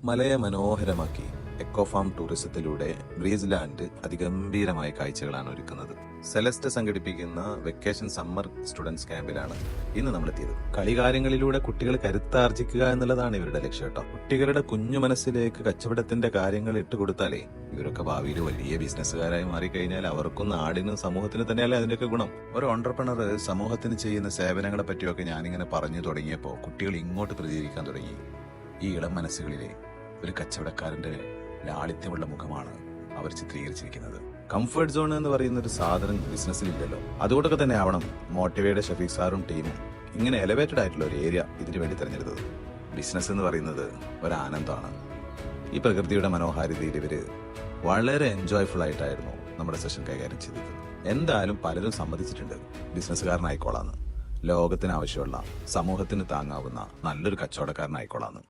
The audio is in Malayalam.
മലയെ മനോഹരമാക്കി എക്കോ ഫാം ടൂറിസത്തിലൂടെ ബ്രീസ് ലാൻഡ് അതിഗംഭീരമായ കാഴ്ചകളാണ് ഒരുക്കുന്നത്. സെലസ്റ്റ് സംഘടിപ്പിക്കുന്ന വെക്കേഷൻ സമ്മർ സ്റ്റുഡൻസ് ക്യാമ്പിലാണ് ഇന്ന് നമ്മൾ എത്തിയത്. കളികാര്യങ്ങളിലൂടെ കുട്ടികൾ കരുത്താർജിക്കുക എന്നുള്ളതാണ് ഇവരുടെ ലക്ഷ്യം കേട്ടോ. കുട്ടികളുടെ കുഞ്ഞു മനസ്സിലേക്ക് കച്ചവടത്തിന്റെ കാര്യങ്ങൾ ഇട്ടുകൊടുത്താലേ ഇവരൊക്കെ ഭാവിയിൽ വലിയ ബിസിനസ്സുകാരായി മാറിക്കഴിഞ്ഞാൽ അവർക്കും നാടിനും സമൂഹത്തിന് തന്നെയല്ലേ അതിന്റെയൊക്കെ ഗുണം. ഒരു ഓൺട്രപ്രണർ സമൂഹത്തിന് ചെയ്യുന്ന സേവനങ്ങളെ പറ്റിയൊക്കെ ഞാനിങ്ങനെ പറഞ്ഞു തുടങ്ങിയപ്പോൾ കുട്ടികൾ ഇങ്ങോട്ട് പ്രതികരിക്കാൻ തുടങ്ങി. ഈ ഇളം മനസ്സുകളിലെ ഒരു കച്ചവടക്കാരന്റെ ലാളിത്യമുള്ള മുഖമാണ് അവർ ചിത്രീകരിച്ചിരിക്കുന്നത്. കംഫർട്ട് സോൺ എന്ന് പറയുന്ന ഒരു സാധനം ബിസിനസ്സിലില്ലല്ലോ. അതുകൊണ്ടൊക്കെ തന്നെ ആവണം മോട്ടിവയുടെ ഷഫീഖ് സാറും ടീമും ഇങ്ങനെ എലവേറ്റഡ് ആയിട്ടുള്ള ഒരു ഏരിയ ഇതിനു വേണ്ടി തിരഞ്ഞെടുത്തത്. ബിസിനസ് എന്ന് പറയുന്നത് ഒരാനന്ദമാണ്. ഈ പ്രകൃതിയുടെ മനോഹാരിതയിൽ ഇവര് വളരെ എൻജോയ്ഫുൾ ആയിട്ടായിരുന്നു നമ്മുടെ സെഷൻ കൈകാര്യം ചെയ്തത്. എന്തായാലും പലരും സമ്മതിച്ചിട്ടുണ്ട് ബിസിനസ്സുകാരനായിക്കോളാന്ന്, ലോകത്തിന് ആവശ്യമുള്ള സമൂഹത്തിന് താങ്ങാവുന്ന നല്ലൊരു കച്ചവടക്കാരനായിക്കോളാന്ന്.